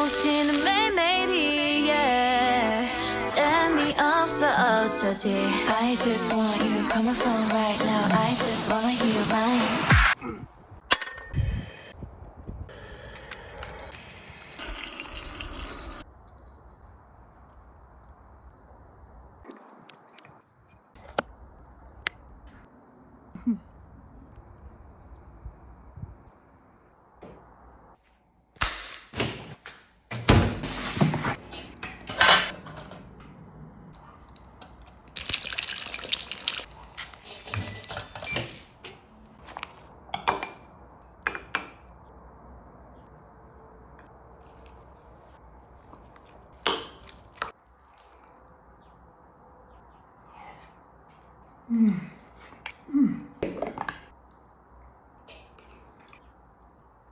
눈부시는 매일매일이 yeah. 재미없어 어쩌지 I just want you call my phone right now I just wanna hear your mind 음.